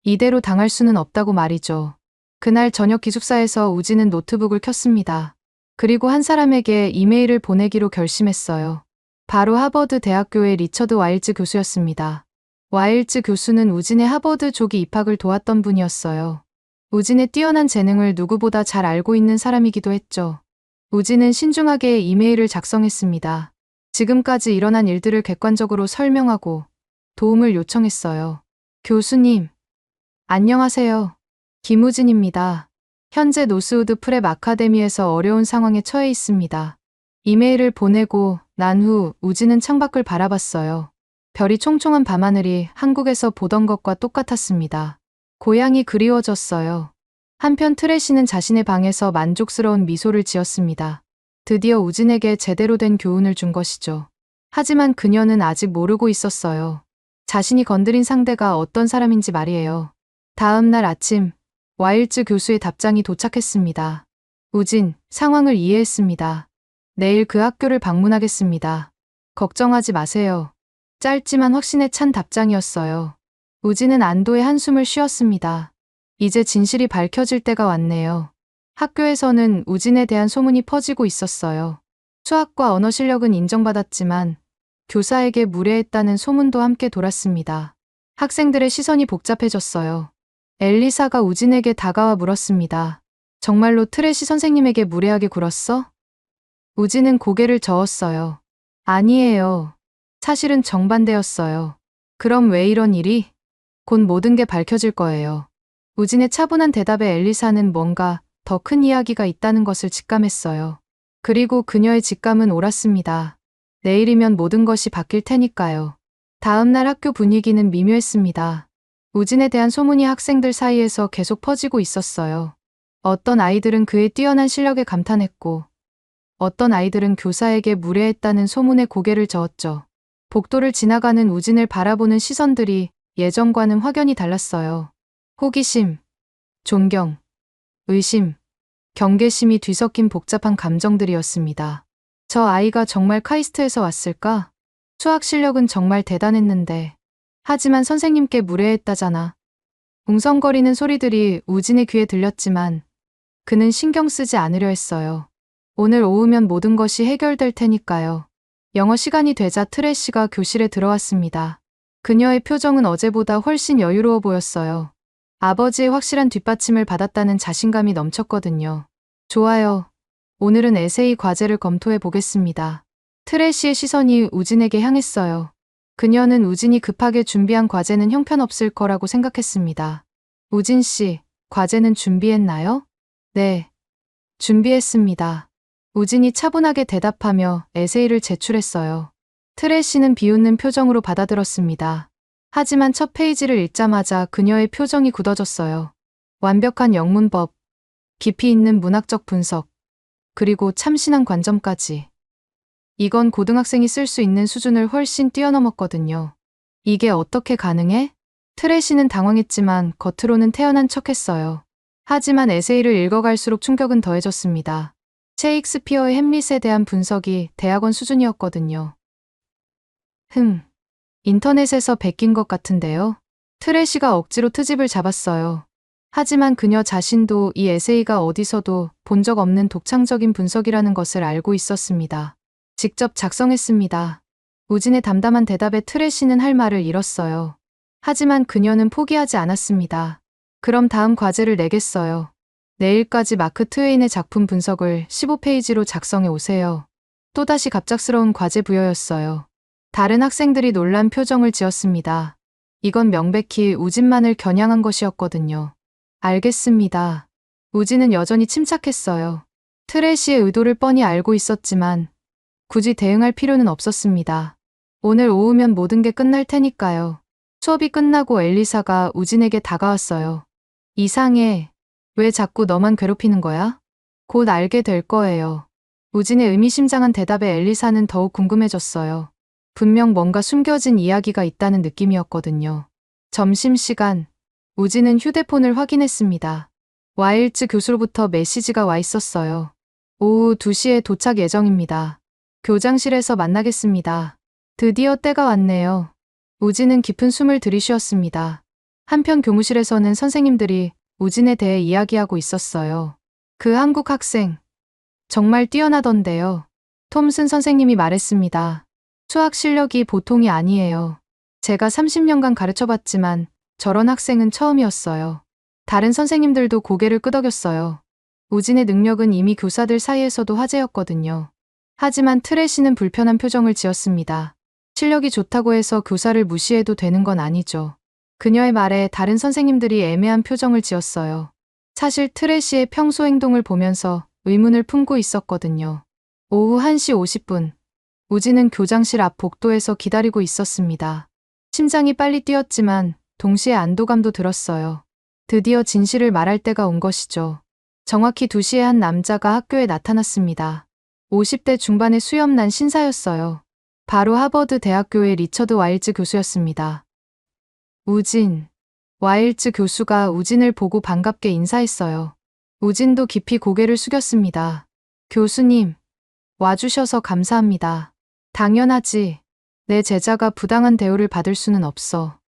이대로 당할 수는 없다고 말이죠. 그날 저녁 기숙사에서 우진은 노트북을 켰습니다. 그리고 한 사람에게 이메일을 보내기로 결심했어요. 바로 하버드 대학교의 리처드 와일즈 교수였습니다. 와일즈 교수는 우진의 하버드 조기 입학을 도왔던 분이었어요. 우진의 뛰어난 재능을 누구보다 잘 알고 있는 사람이기도 했죠. 우진은 신중하게 이메일을 작성했습니다. 지금까지 일어난 일들을 객관적으로 설명하고 도움을 요청했어요. 교수님, 안녕하세요. 김우진입니다. 현재 노스우드 프랩 아카데미에서 어려운 상황에 처해 있습니다. 이메일을 보내고 난 후 우진은 창밖을 바라봤어요. 별이 총총한 밤하늘이 한국에서 보던 것과 똑같았습니다. 고향이 그리워졌어요. 한편 트래시는 자신의 방에서 만족스러운 미소를 지었습니다. 드디어 우진에게 제대로 된 교훈을 준 것이죠. 하지만 그녀는 아직 모르고 있었어요. 자신이 건드린 상대가 어떤 사람인지 말이에요. 다음 날 아침, 와일즈 교수의 답장이 도착했습니다. 우진, 상황을 이해했습니다. 내일 그 학교를 방문하겠습니다. 걱정하지 마세요. 짧지만 확신에 찬 답장이었어요. 우진은 안도의 한숨을 쉬었습니다. 이제 진실이 밝혀질 때가 왔네요. 학교에서는 우진에 대한 소문이 퍼지고 있었어요. 수학과 언어 실력은 인정받았지만 교사에게 무례했다는 소문도 함께 돌았습니다. 학생들의 시선이 복잡해졌어요. 엘리사가 우진에게 다가와 물었습니다. 정말로 트래시 선생님에게 무례하게 굴었어? 우진은 고개를 저었어요. 아니에요. 사실은 정반대였어요. 그럼 왜 이런 일이? 곧 모든 게 밝혀질 거예요. 우진의 차분한 대답에 엘리사는 뭔가 더 큰 이야기가 있다는 것을 직감했어요. 그리고 그녀의 직감은 옳았습니다. 내일이면 모든 것이 바뀔 테니까요. 다음 날 학교 분위기는 미묘했습니다. 우진에 대한 소문이 학생들 사이에서 계속 퍼지고 있었어요. 어떤 아이들은 그의 뛰어난 실력에 감탄했고, 어떤 아이들은 교사에게 무례했다는 소문에 고개를 저었죠. 복도를 지나가는 우진을 바라보는 시선들이 예전과는 확연히 달랐어요. 호기심, 존경, 의심, 경계심이 뒤섞인 복잡한 감정들이었습니다. 저 아이가 정말 카이스트에서 왔을까? 수학 실력은 정말 대단했는데. 하지만 선생님께 무례했다잖아. 웅성거리는 소리들이 우진의 귀에 들렸지만 그는 신경 쓰지 않으려 했어요. 오늘 오후면 모든 것이 해결될 테니까요. 영어 시간이 되자 트래시가 교실에 들어왔습니다. 그녀의 표정은 어제보다 훨씬 여유로워 보였어요. 아버지의 확실한 뒷받침을 받았다는 자신감이 넘쳤거든요. 좋아요. 오늘은 에세이 과제를 검토해 보겠습니다. 트래시의 시선이 우진에게 향했어요. 그녀는 우진이 급하게 준비한 과제는 형편없을 거라고 생각했습니다. 우진 씨, 과제는 준비했나요? 네, 준비했습니다. 우진이 차분하게 대답하며 에세이를 제출했어요. 트레시는 비웃는 표정으로 받아들었습니다. 하지만 첫 페이지를 읽자마자 그녀의 표정이 굳어졌어요. 완벽한 영문법, 깊이 있는 문학적 분석, 그리고 참신한 관점까지. 이건 고등학생이 쓸 수 있는 수준을 훨씬 뛰어넘었거든요. 이게 어떻게 가능해? 트레시는 당황했지만 겉으로는 태연한 척했어요. 하지만 에세이를 읽어갈수록 충격은 더해졌습니다. 셰익스피어의 햄릿에 대한 분석이 대학원 수준이었거든요. 인터넷에서 베낀 것 같은데요. 트레시가 억지로 트집을 잡았어요. 하지만 그녀 자신도 이 에세이가 어디서도 본 적 없는 독창적인 분석이라는 것을 알고 있었습니다. 직접 작성했습니다. 우진의 담담한 대답에 트레시는 할 말을 잃었어요. 하지만 그녀는 포기하지 않았습니다. 그럼 다음 과제를 내겠어요. 내일까지 마크 트웨인의 작품 분석을 15페이지로 작성해 오세요. 또다시 갑작스러운 과제 부여였어요. 다른 학생들이 놀란 표정을 지었습니다. 이건 명백히 우진만을 겨냥한 것이었거든요. 알겠습니다. 우진은 여전히 침착했어요. 트레시의 의도를 뻔히 알고 있었지만 굳이 대응할 필요는 없었습니다. 오늘 오후면 모든 게 끝날 테니까요. 수업이 끝나고 엘리사가 우진에게 다가왔어요. 이상해. 왜 자꾸 너만 괴롭히는 거야? 곧 알게 될 거예요. 우진의 의미심장한 대답에 엘리사는 더욱 궁금해졌어요. 분명 뭔가 숨겨진 이야기가 있다는 느낌이었거든요. 점심시간, 우진은 휴대폰을 확인했습니다. 와일즈 교수로부터 메시지가 와 있었어요. 오후 2시에 도착 예정입니다. 교장실에서 만나겠습니다. 드디어 때가 왔네요. 우진은 깊은 숨을 들이쉬었습니다. 한편 교무실에서는 선생님들이 우진에 대해 이야기하고 있었어요. 그 한국 학생, 정말 뛰어나던데요. 톰슨 선생님이 말했습니다. 수학 실력이 보통이 아니에요. 제가 30년간 가르쳐봤지만 저런 학생은 처음이었어요. 다른 선생님들도 고개를 끄덕였어요. 우진의 능력은 이미 교사들 사이에서도 화제였거든요. 하지만 트레시는 불편한 표정을 지었습니다. 실력이 좋다고 해서 교사를 무시해도 되는 건 아니죠. 그녀의 말에 다른 선생님들이 애매한 표정을 지었어요. 사실 트레시의 평소 행동을 보면서 의문을 품고 있었거든요. 오후 1시 50분. 우진은 교장실 앞 복도에서 기다리고 있었습니다. 심장이 빨리 뛰었지만 동시에 안도감도 들었어요. 드디어 진실을 말할 때가 온 것이죠. 정확히 2시에 한 남자가 학교에 나타났습니다. 50대 중반의 수염난 신사였어요. 바로 하버드 대학교의 리처드 와일즈 교수였습니다. 우진. 와일즈 교수가 우진을 보고 반갑게 인사했어요. 우진도 깊이 고개를 숙였습니다. 교수님, 와주셔서 감사합니다. 당연하지. 내 제자가 부당한 대우를 받을 수는 없어.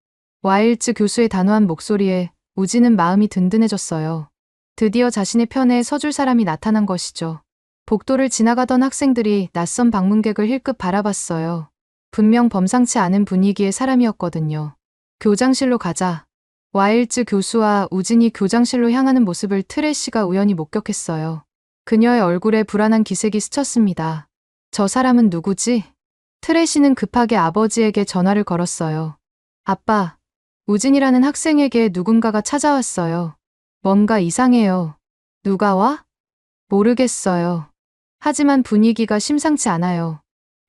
와일즈 교수의 단호한 목소리에 우진은 마음이 든든해졌어요. 드디어 자신의 편에 서줄 사람이 나타난 것이죠. 복도를 지나가던 학생들이 낯선 방문객을 힐끗 바라봤어요. 분명 범상치 않은 분위기의 사람이었거든요. 교장실로 가자. 와일즈 교수와 우진이 교장실로 향하는 모습을 트레시가 우연히 목격했어요. 그녀의 얼굴에 불안한 기색이 스쳤습니다. 저 사람은 누구지? 트레시는 급하게 아버지에게 전화를 걸었어요. 아빠, 우진이라는 학생에게 누군가가 찾아왔어요. 뭔가 이상해요. 누가 와? 모르겠어요. 하지만 분위기가 심상치 않아요.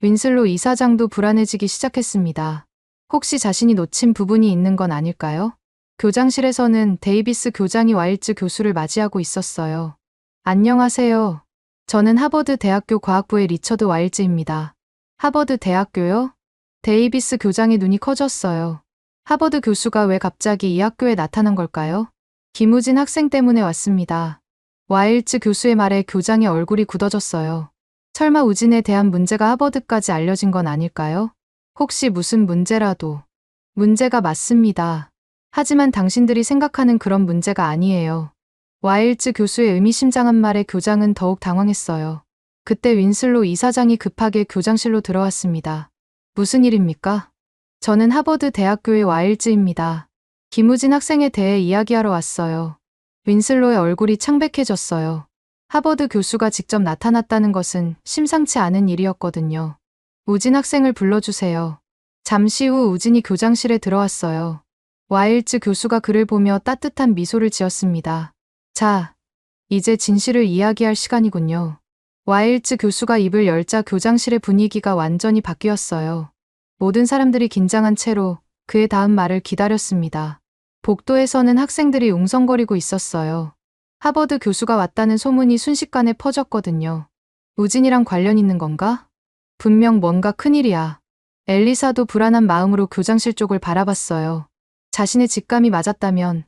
윈슬로 이사장도 불안해지기 시작했습니다. 혹시 자신이 놓친 부분이 있는 건 아닐까요? 교장실에서는 데이비스 교장이 와일즈 교수를 맞이하고 있었어요. 안녕하세요. 저는 하버드 대학교 과학부의 리처드 와일즈입니다. 하버드 대학교요? 데이비스 교장의 눈이 커졌어요. 하버드 교수가 왜 갑자기 이 학교에 나타난 걸까요? 김우진 학생 때문에 왔습니다. 와일즈 교수의 말에 교장의 얼굴이 굳어졌어요. 설마 우진에 대한 문제가 하버드까지 알려진 건 아닐까요? 혹시 무슨 문제라도. 문제가 맞습니다. 하지만 당신들이 생각하는 그런 문제가 아니에요. 와일즈 교수의 의미심장한 말에 교장은 더욱 당황했어요. 그때 윈슬로 이사장이 급하게 교장실로 들어왔습니다. 무슨 일입니까? 저는 하버드 대학교의 와일즈입니다. 김우진 학생에 대해 이야기하러 왔어요. 윈슬로의 얼굴이 창백해졌어요. 하버드 교수가 직접 나타났다는 것은 심상치 않은 일이었거든요. 우진 학생을 불러주세요. 잠시 후 우진이 교장실에 들어왔어요. 와일즈 교수가 그를 보며 따뜻한 미소를 지었습니다. 자, 이제 진실을 이야기할 시간이군요. 와일즈 교수가 입을 열자 교장실의 분위기가 완전히 바뀌었어요. 모든 사람들이 긴장한 채로 그의 다음 말을 기다렸습니다. 복도에서는 학생들이 웅성거리고 있었어요. 하버드 교수가 왔다는 소문이 순식간에 퍼졌거든요. 우진이랑 관련 있는 건가? 분명 뭔가 큰일이야. 엘리사도 불안한 마음으로 교장실 쪽을 바라봤어요. 자신의 직감이 맞았다면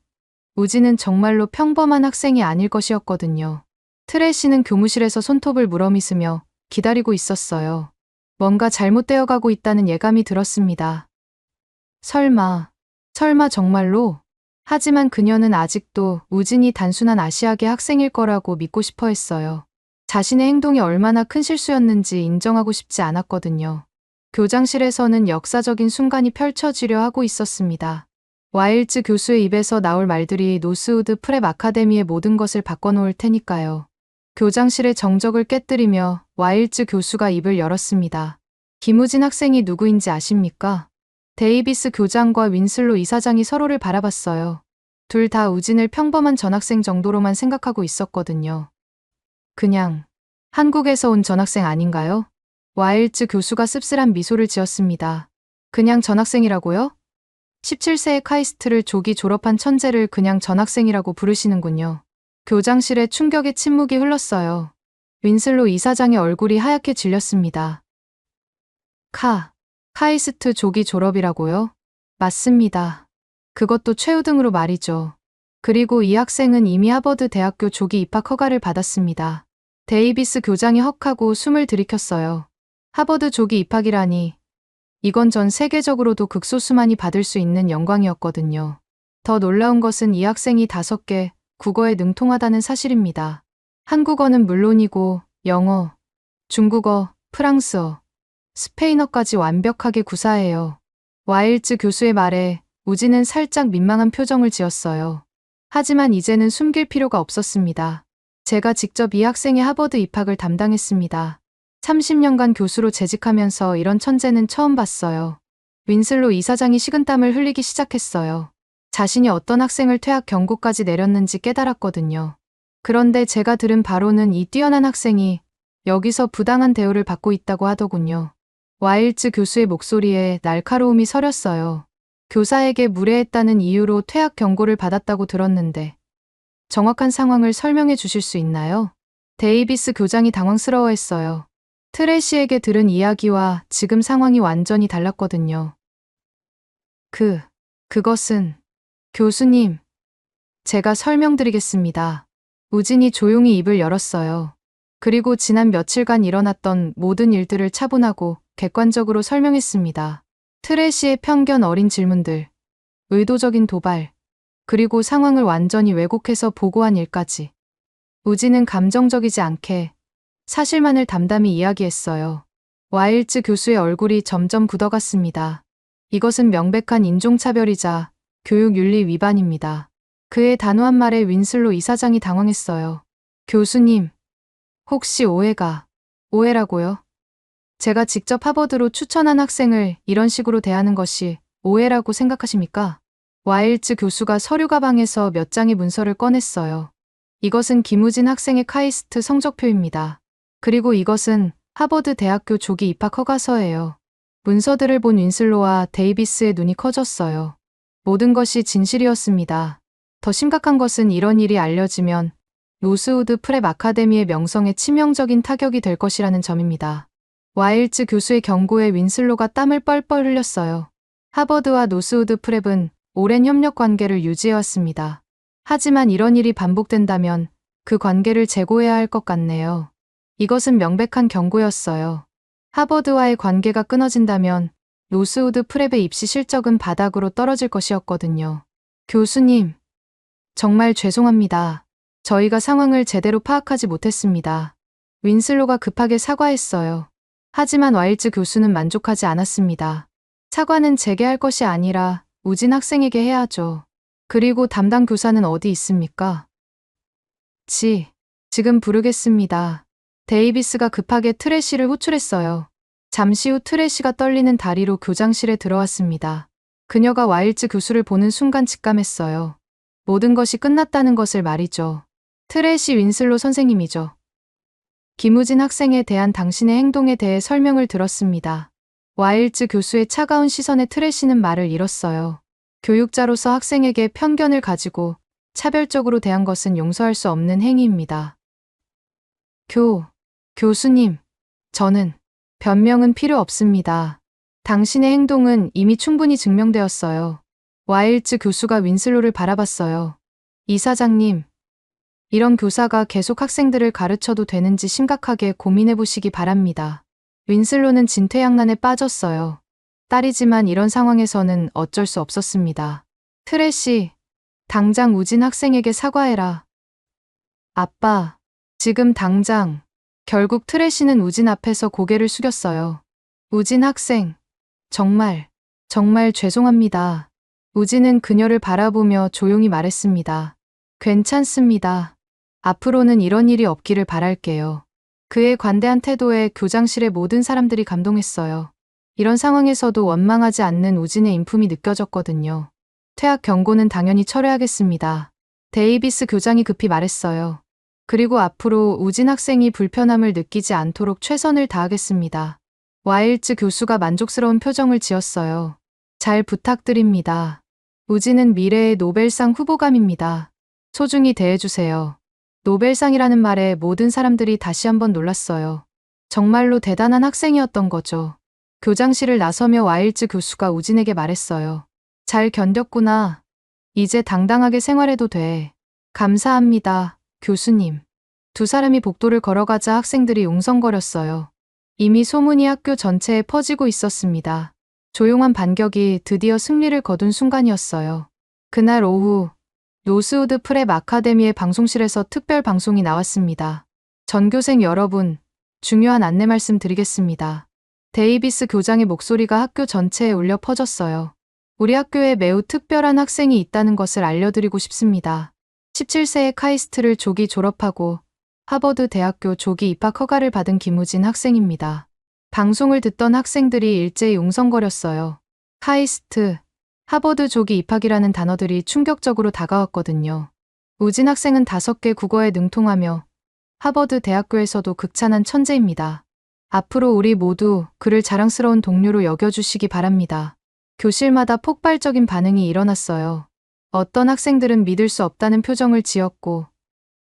우진은 정말로 평범한 학생이 아닐 것이었거든요. 트레시는 교무실에서 손톱을 물어미으며 기다리고 있었어요. 뭔가 잘못되어 가고 있다는 예감이 들었습니다. 설마 정말로? 하지만 그녀는 아직도 우진이 단순한 아시아계 학생일 거라고 믿고 싶어 했어요. 자신의 행동이 얼마나 큰 실수였는지 인정하고 싶지 않았거든요. 교장실에서는 역사적인 순간이 펼쳐지려 하고 있었습니다. 와일즈 교수의 입에서 나올 말들이 노스우드 프랩 아카데미의 모든 것을 바꿔놓을 테니까요. 교장실의 정적을 깨뜨리며 와일즈 교수가 입을 열었습니다. 김우진 학생이 누구인지 아십니까? 데이비스 교장과 윈슬로 이사장이 서로를 바라봤어요. 둘 다 우진을 평범한 전학생 정도로만 생각하고 있었거든요. 그냥 한국에서 온 전학생 아닌가요? 와일즈 교수가 씁쓸한 미소를 지었습니다. 그냥 전학생이라고요? 17세의 카이스트를 조기 졸업한 천재를 그냥 전학생이라고 부르시는군요. 교장실에 충격의 침묵이 흘렀어요. 윈슬로 이사장의 얼굴이 하얗게 질렸습니다. 카이스트 조기 졸업이라고요? 맞습니다. 그것도 최우등으로 말이죠. 그리고 이 학생은 이미 하버드 대학교 조기 입학 허가를 받았습니다. 데이비스 교장이 헉하고 숨을 들이켰어요. 하버드 조기 입학이라니. 이건 전 세계적으로도 극소수만이 받을 수 있는 영광이었거든요. 더 놀라운 것은 이 학생이 5개 국어에 능통하다는 사실입니다. 한국어는 물론이고 영어, 중국어, 프랑스어, 스페인어까지 완벽하게 구사해요. 와일즈 교수의 말에 우진은 살짝 민망한 표정을 지었어요. 하지만 이제는 숨길 필요가 없었습니다. 제가 직접 이 학생의 하버드 입학을 담당했습니다. 30년간 교수로 재직하면서 이런 천재는 처음 봤어요. 윈슬로 이사장이 식은땀을 흘리기 시작했어요. 자신이 어떤 학생을 퇴학 경고까지 내렸는지 깨달았거든요. 그런데 제가 들은 바로는 이 뛰어난 학생이 여기서 부당한 대우를 받고 있다고 하더군요. 와일즈 교수의 목소리에 날카로움이 서렸어요. 교사에게 무례했다는 이유로 퇴학 경고를 받았다고 들었는데 정확한 상황을 설명해 주실 수 있나요? 데이비스 교장이 당황스러워했어요. 트레시에게 들은 이야기와 지금 상황이 완전히 달랐거든요. 그것은 교수님, 제가 설명드리겠습니다. 우진이 조용히 입을 열었어요. 그리고 지난 며칠간 일어났던 모든 일들을 차분하고 객관적으로 설명했습니다. 트레시의 편견 어린 질문들, 의도적인 도발, 그리고 상황을 완전히 왜곡해서 보고한 일까지. 우진은 감정적이지 않게 사실만을 담담히 이야기했어요. 와일즈 교수의 얼굴이 점점 굳어갔습니다. 이것은 명백한 인종차별이자 교육윤리 위반입니다. 그의 단호한 말에 윈슬로 이사장이 당황했어요. 교수님, 혹시 오해라고요? 제가 직접 하버드로 추천한 학생을 이런 식으로 대하는 것이 오해라고 생각하십니까? 와일즈 교수가 서류 가방에서 몇 장의 문서를 꺼냈어요. 이것은 김우진 학생의 카이스트 성적표입니다. 그리고 이것은 하버드 대학교 조기 입학 허가서예요. 문서들을 본 윈슬로와 데이비스의 눈이 커졌어요. 모든 것이 진실이었습니다. 더 심각한 것은 이런 일이 알려지면 노스우드 프랩 아카데미의 명성에 치명적인 타격이 될 것이라는 점입니다. 와일즈 교수의 경고에 윈슬로가 땀을 뻘뻘 흘렸어요. 하버드와 노스우드 프랩은 오랜 협력 관계를 유지해왔습니다. 하지만 이런 일이 반복된다면 그 관계를 재고해야 할 것 같네요. 이것은 명백한 경고였어요. 하버드와의 관계가 끊어진다면 노스우드 프랩의 입시 실적은 바닥으로 떨어질 것이었거든요. 교수님, 정말 죄송합니다. 저희가 상황을 제대로 파악하지 못했습니다. 윈슬로가 급하게 사과했어요. 하지만 와일즈 교수는 만족하지 않았습니다. 사과는 제게 할 것이 아니라 우진 학생에게 해야죠. 그리고 담당 교사는 어디 있습니까? 지금 부르겠습니다. 데이비스가 급하게 트레시를 호출했어요. 잠시 후 트레시가 떨리는 다리로 교장실에 들어왔습니다. 그녀가 와일즈 교수를 보는 순간 직감했어요. 모든 것이 끝났다는 것을 말이죠. 트레시 윈슬로 선생님이죠. 김우진 학생에 대한 당신의 행동에 대해 설명을 들었습니다. 와일즈 교수의 차가운 시선에 트래시는 말을 잃었어요. 교육자로서 학생에게 편견을 가지고 차별적으로 대한 것은 용서할 수 없는 행위입니다. 교수님, 저는 변명은 필요 없습니다. 당신의 행동은 이미 충분히 증명되었어요. 와일즈 교수가 윈슬로를 바라봤어요. 이사장님, 이런 교사가 계속 학생들을 가르쳐도 되는지 심각하게 고민해 보시기 바랍니다. 윈슬로는 진퇴양난에 빠졌어요. 딸이지만 이런 상황에서는 어쩔 수 없었습니다. 트래시, 당장 우진 학생에게 사과해라. 아빠, 지금 당장. 결국 트래시는 우진 앞에서 고개를 숙였어요. 우진 학생, 정말 죄송합니다. 우진은 그녀를 바라보며 조용히 말했습니다. 괜찮습니다. 앞으로는 이런 일이 없기를 바랄게요. 그의 관대한 태도에 교장실의 모든 사람들이 감동했어요. 이런 상황에서도 원망하지 않는 우진의 인품이 느껴졌거든요. 퇴학 경고는 당연히 철회하겠습니다. 데이비스 교장이 급히 말했어요. 그리고 앞으로 우진 학생이 불편함을 느끼지 않도록 최선을 다하겠습니다. 와일즈 교수가 만족스러운 표정을 지었어요. 잘 부탁드립니다. 우진은 미래의 노벨상 후보감입니다. 소중히 대해주세요. 노벨상이라는 말에 모든 사람들이 다시 한번 놀랐어요. 정말로 대단한 학생이었던 거죠. 교장실을 나서며 와일즈 교수가 우진에게 말했어요. 잘 견뎠구나. 이제 당당하게 생활해도 돼. 감사합니다, 교수님. 두 사람이 복도를 걸어가자 학생들이 웅성거렸어요. 이미 소문이 학교 전체에 퍼지고 있었습니다. 조용한 반격이 드디어 승리를 거둔 순간이었어요. 그날 오후 노스우드 프랩 아카데미의 방송실에서 특별 방송이 나왔습니다. 전교생 여러분, 중요한 안내 말씀 드리겠습니다. 데이비스 교장의 목소리가 학교 전체에 울려 퍼졌어요. 우리 학교에 매우 특별한 학생이 있다는 것을 알려드리고 싶습니다. 17세의 카이스트를 조기 졸업하고 하버드 대학교 조기 입학 허가를 받은 김우진 학생입니다. 방송을 듣던 학생들이 일제히 웅성거렸어요. 카이스트, 하버드 조기 입학이라는 단어들이 충격적으로 다가왔거든요. 우진 학생은 5개 국어에 능통하며 하버드 대학교에서도 극찬한 천재입니다. 앞으로 우리 모두 그를 자랑스러운 동료로 여겨주시기 바랍니다. 교실마다 폭발적인 반응이 일어났어요. 어떤 학생들은 믿을 수 없다는 표정을 지었고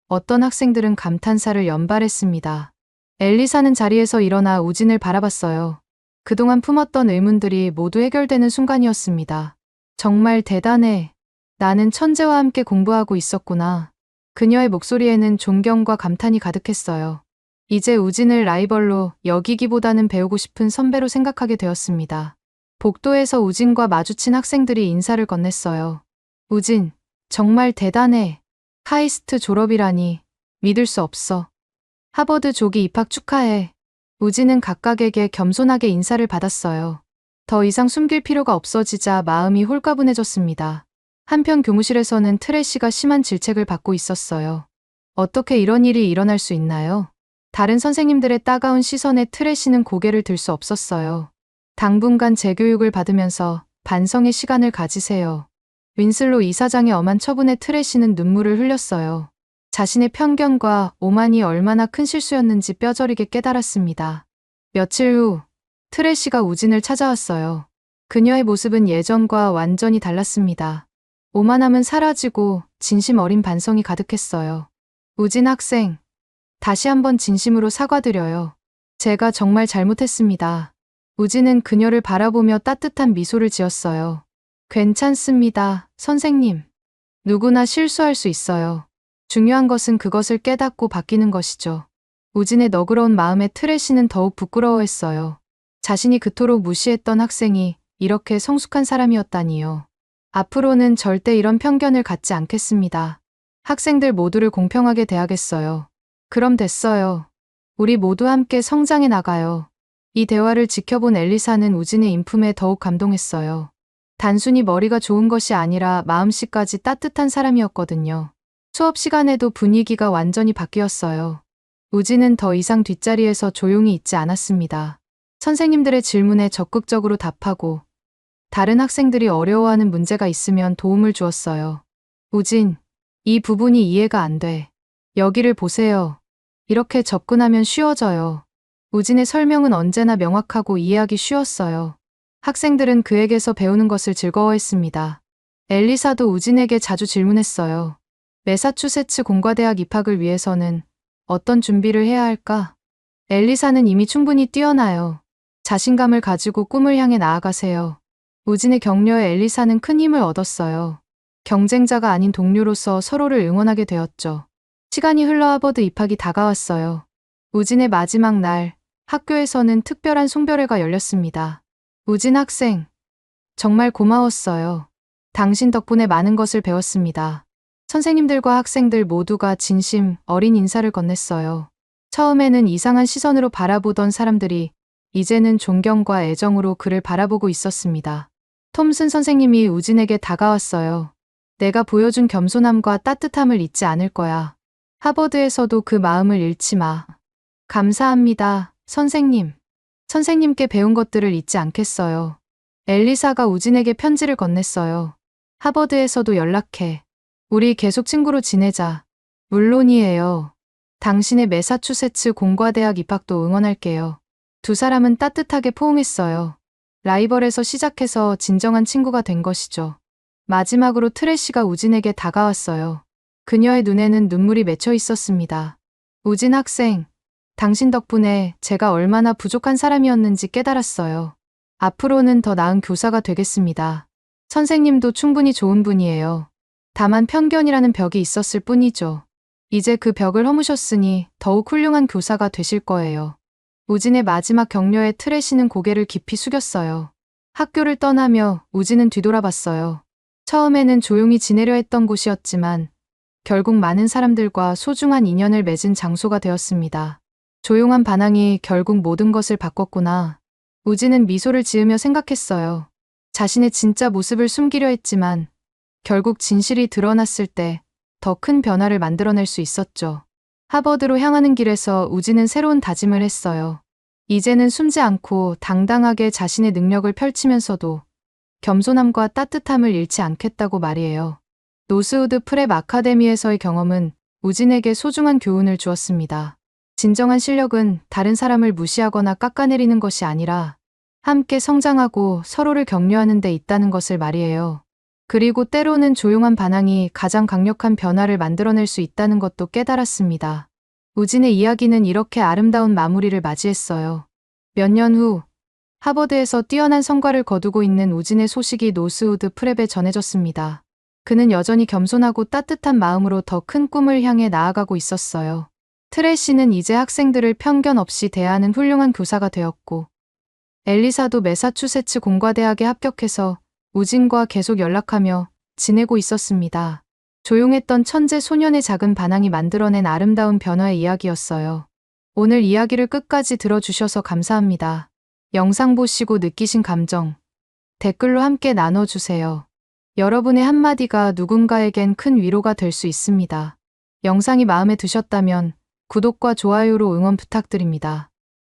어떤 학생들은 감탄사를 연발했습니다. 엘리사는 자리에서 일어나 우진을 바라봤어요. 그동안 품었던 의문들이 모두 해결되는 순간이었습니다. 정말 대단해. 나는 천재와 함께 공부하고 있었구나. 그녀의 목소리에는 존경과 감탄이 가득했어요. 이제 우진을 라이벌로 여기기보다는 배우고 싶은 선배로 생각하게 되었습니다. 복도에서 우진과 마주친 학생들이 인사를 건넸어요. 우진, 정말 대단해. 카이스트 졸업이라니. 믿을 수 없어. 하버드 조기 입학 축하해. 우진은 각각에게 겸손하게 인사를 받았어요. 더 이상 숨길 필요가 없어지자 마음이 홀가분해졌습니다. 한편 교무실에서는 트래시가 심한 질책을 받고 있었어요. 어떻게 이런 일이 일어날 수 있나요? 다른 선생님들의 따가운 시선에 트래시는 고개를 들 수 없었어요. 당분간 재교육을 받으면서 반성의 시간을 가지세요. 윈슬로 이사장의 엄한 처분에 트래시는 눈물을 흘렸어요. 자신의 편견과 오만이 얼마나 큰 실수였는지 뼈저리게 깨달았습니다. 며칠 후 트래시가 우진을 찾아왔어요. 그녀의 모습은 예전과 완전히 달랐습니다. 오만함은 사라지고 진심 어린 반성이 가득했어요. 우진 학생, 다시 한번 진심으로 사과드려요. 제가 정말 잘못했습니다. 우진은 그녀를 바라보며 따뜻한 미소를 지었어요. 괜찮습니다, 선생님. 누구나 실수할 수 있어요. 중요한 것은 그것을 깨닫고 바뀌는 것이죠. 우진의 너그러운 마음에 트래시는 더욱 부끄러워했어요. 자신이 그토록 무시했던 학생이 이렇게 성숙한 사람이었다니요. 앞으로는 절대 이런 편견을 갖지 않겠습니다. 학생들 모두를 공평하게 대하겠어요. 그럼 됐어요. 우리 모두 함께 성장해 나가요. 이 대화를 지켜본 엘리사는 우진의 인품에 더욱 감동했어요. 단순히 머리가 좋은 것이 아니라 마음씨까지 따뜻한 사람이었거든요. 수업 시간에도 분위기가 완전히 바뀌었어요. 우진은 더 이상 뒷자리에서 조용히 있지 않았습니다. 선생님들의 질문에 적극적으로 답하고 다른 학생들이 어려워하는 문제가 있으면 도움을 주었어요. 우진, 이 부분이 이해가 안 돼. 여기를 보세요. 이렇게 접근하면 쉬워져요. 우진의 설명은 언제나 명확하고 이해하기 쉬웠어요. 학생들은 그에게서 배우는 것을 즐거워했습니다. 엘리사도 우진에게 자주 질문했어요. 매사추세츠 공과대학 입학을 위해서는 어떤 준비를 해야 할까? 엘리사는 이미 충분히 뛰어나요. 자신감을 가지고 꿈을 향해 나아가세요. 우진의 격려에 엘리사는 큰 힘을 얻었어요. 경쟁자가 아닌 동료로서 서로를 응원하게 되었죠. 시간이 흘러 하버드 입학이 다가왔어요. 우진의 마지막 날, 학교에서는 특별한 송별회가 열렸습니다. 우진 학생, 정말 고마웠어요. 당신 덕분에 많은 것을 배웠습니다. 선생님들과 학생들 모두가 진심 어린 인사를 건넸어요. 처음에는 이상한 시선으로 바라보던 사람들이 이제는 존경과 애정으로 그를 바라보고 있었습니다. 톰슨 선생님이 우진에게 다가왔어요. 내가 보여준 겸손함과 따뜻함을 잊지 않을 거야. 하버드에서도 그 마음을 잃지 마. 감사합니다, 선생님. 선생님께 배운 것들을 잊지 않겠어요. 엘리사가 우진에게 편지를 건넸어요. 하버드에서도 연락해. 우리 계속 친구로 지내자. 물론이에요. 당신의 매사추세츠 공과대학 입학도 응원할게요. 두 사람은 따뜻하게 포옹했어요. 라이벌에서 시작해서 진정한 친구가 된 것이죠. 마지막으로 트래시가 우진에게 다가왔어요. 그녀의 눈에는 눈물이 맺혀 있었습니다. 우진 학생, 당신 덕분에 제가 얼마나 부족한 사람이었는지 깨달았어요. 앞으로는 더 나은 교사가 되겠습니다. 선생님도 충분히 좋은 분이에요. 다만 편견이라는 벽이 있었을 뿐이죠. 이제 그 벽을 허무셨으니 더욱 훌륭한 교사가 되실 거예요. 우진의 마지막 격려에 트래시는 고개를 깊이 숙였어요. 학교를 떠나며 우진은 뒤돌아봤어요. 처음에는 조용히 지내려 했던 곳이었지만 결국 많은 사람들과 소중한 인연을 맺은 장소가 되었습니다. 조용한 반항이 결국 모든 것을 바꿨구나. 우진은 미소를 지으며 생각했어요. 자신의 진짜 모습을 숨기려 했지만 결국 진실이 드러났을 때 더 큰 변화를 만들어낼 수 있었죠. 하버드로 향하는 길에서 우진은 새로운 다짐을 했어요. 이제는 숨지 않고 당당하게 자신의 능력을 펼치면서도 겸손함과 따뜻함을 잃지 않겠다고 말이에요. 노스우드 프랩 아카데미에서의 경험은 우진에게 소중한 교훈을 주었습니다. 진정한 실력은 다른 사람을 무시하거나 깎아내리는 것이 아니라 함께 성장하고 서로를 격려하는 데 있다는 것을 말이에요. 그리고 때로는 조용한 반항이 가장 강력한 변화를 만들어낼 수 있다는 것도 깨달았습니다. 우진의 이야기는 이렇게 아름다운 마무리를 맞이했어요. 몇 년 후, 하버드에서 뛰어난 성과를 거두고 있는 우진의 소식이 노스우드 프랩에 전해졌습니다. 그는 여전히 겸손하고 따뜻한 마음으로 더 큰 꿈을 향해 나아가고 있었어요. 트래시는 이제 학생들을 편견 없이 대하는 훌륭한 교사가 되었고, 엘리사도 매사추세츠 공과대학에 합격해서 우진과 계속 연락하며 지내고 있었습니다. 조용했던 천재 소년의 작은 반항이 만들어낸 아름다운 변화의 이야기였어요. 오늘 이야기를 끝까지 들어주셔서 감사합니다. 영상 보시고 느끼신 감정, 댓글로 함께 나눠주세요. 여러분의 한마디가 누군가에겐 큰 위로가 될 수 있습니다. 영상이 마음에 드셨다면 구독과 좋아요로 응원 부탁드립니다.